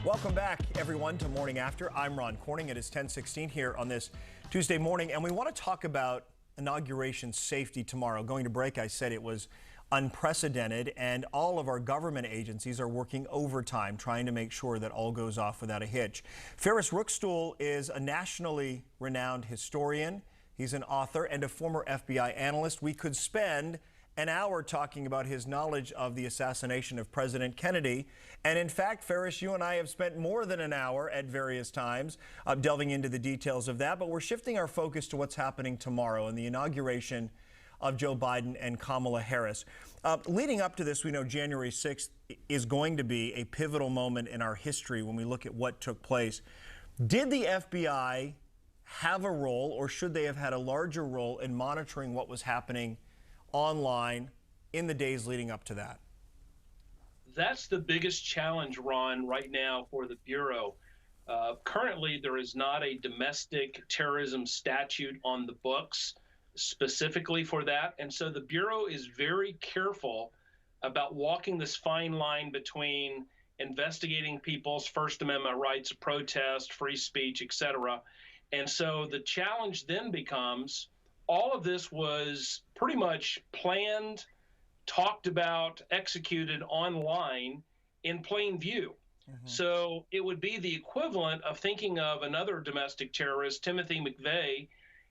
Welcome back, everyone, to Morning After. I'm Ron Corning. It is 10:16 here on this Tuesday morning, and we want to talk about inauguration safety tomorrow. Going to break, I said it was unprecedented, and all of our government agencies are working overtime trying to make sure that all goes off without a hitch. Ferris Rookstool is a nationally renowned historian. He's an author and a former FBI analyst. We could spend an hour talking about his knowledge of the assassination of President Kennedy. And in fact, Ferris, you and I have spent more than an hour at various times delving into the details of that. But we're shifting our focus to what's happening tomorrow and the inauguration of Joe Biden and Kamala Harris. Leading up to this, we know January 6th is going to be a pivotal moment in our history when we look at what took place. Did the FBI have a role, or should they have had a larger role in monitoring what was happening online in the days leading up to that? That's the biggest challenge, Ron, right now for the Bureau. Currently, there is not a domestic terrorism statute on the books specifically for that. And so the Bureau is very careful about walking this fine line between investigating people's First Amendment rights of protest, free speech, etc. And so the challenge then becomes, all of this was pretty much planned, talked about, executed online in plain view. So it would be the equivalent of thinking of another domestic terrorist, Timothy McVeigh.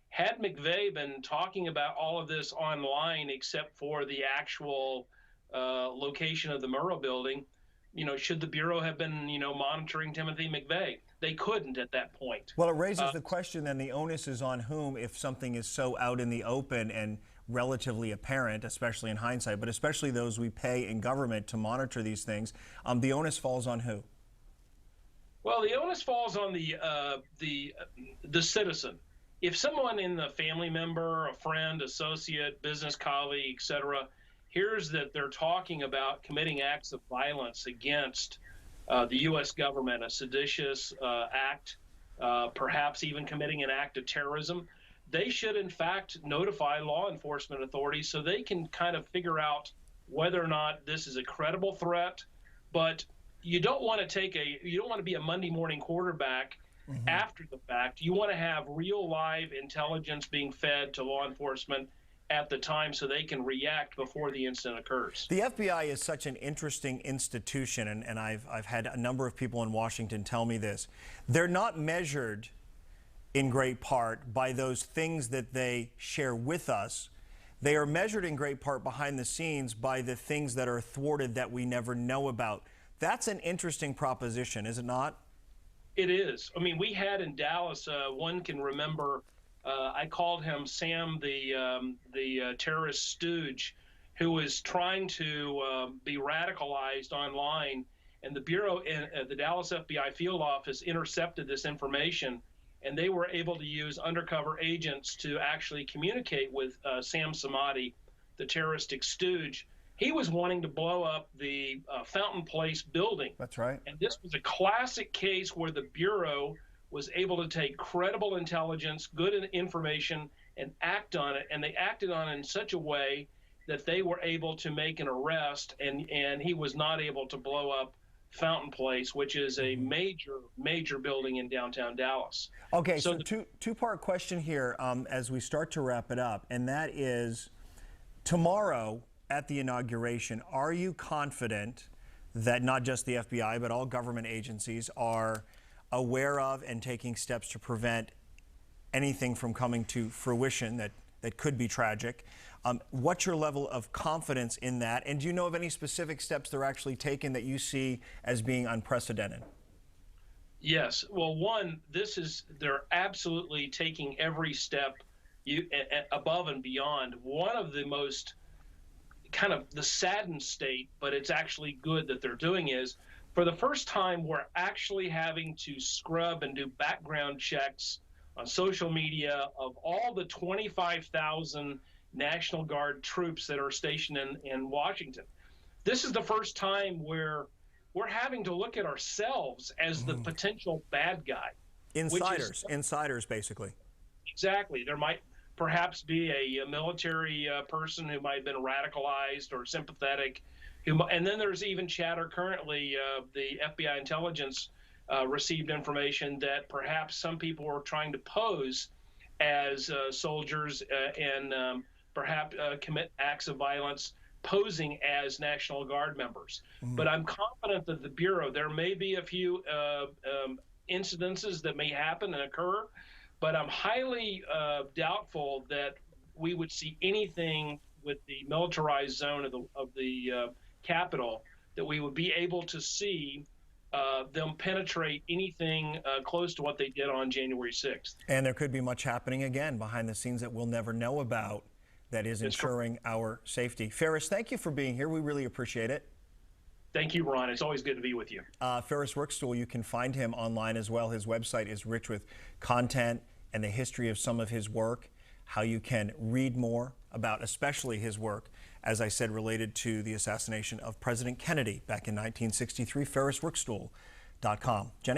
Had McVeigh been talking about all of this online except for the actual location of the Murrah building, should the Bureau have been, monitoring Timothy McVeigh? They couldn't at that point. Well, it raises the question then, the onus is on whom if something is so out in the open and relatively apparent, especially in hindsight, but especially those we pay in government to monitor these things. The onus falls on who? Well, the onus falls on the citizen. If someone in the family member, a friend, associate, business colleague, etc., hears that they're talking about committing acts of violence against the U.S. government, a seditious act, perhaps even committing an act of terrorism, they should in fact notify law enforcement authorities so they can kind of figure out whether or not this is a credible threat. But you don't want to be a Monday morning quarterback after the fact. You want to have real live intelligence being fed to law enforcement at the time so they can react before the incident occurs. The FBI is such an interesting institution, and I've had a number of people in Washington tell me this. They're not measured in great part by those things that they share with us. They are measured in great part behind the scenes by the things that are thwarted that we never know about. That's an interesting proposition, is it not? It is. I mean, we had in Dallas, one can remember, I called him Sam, the terrorist stooge, who was trying to be radicalized online, and the Bureau, the Dallas FBI field office, intercepted this information, and they were able to use undercover agents to actually communicate with Sam Samadi, the terroristic stooge. He was wanting to blow up the Fountain Place building. That's right. And this was a classic case where the Bureau was able to take credible intelligence, good information, and act on it. And they acted on it in such a way that they were able to make an arrest, and he was not able to blow up Fountain Place, which is a major building in downtown Dallas. Okay, so two-part question here as we start to wrap it up, and that is, tomorrow at the inauguration, are you confident that not just the FBI, but all government agencies are aware of and taking steps to prevent anything from coming to fruition that could be tragic? What's your level of confidence in that? And do you know of any specific steps they're actually taking that you see as being unprecedented? Yes. Well, one, they're absolutely taking every step above and beyond. One of the most kind of the saddened state, but it's actually good that they're doing, is for the first time, we're actually having to scrub and do background checks on social media of all the 25,000 National Guard troops that are stationed in Washington. This is the first time where we're having to look at ourselves as the potential bad guy. Insiders, basically. Exactly. There might perhaps be a military person who might have been radicalized or sympathetic. And then there's even chatter currently, the FBI intelligence received information that perhaps some people were trying to pose as soldiers and perhaps commit acts of violence posing as National Guard members. But I'm confident that the Bureau, there may be a few incidences that may happen and occur, but I'm highly doubtful that we would see anything with the militarized zone of the Capitol, that we would be able to see them penetrate anything close to what they did on January 6th. And there could be much happening again behind the scenes that we'll never know about that is ensuring our safety. Ferris, thank you for being here. We really appreciate it. Thank you, Ron. It's always good to be with you. Ferris Rookstul, you can find him online as well. His website is rich with content and the history of some of his work, how you can read more about especially his work, as I said, related to the assassination of President Kennedy back in 1963, ferrisrookstul.com. Jenny?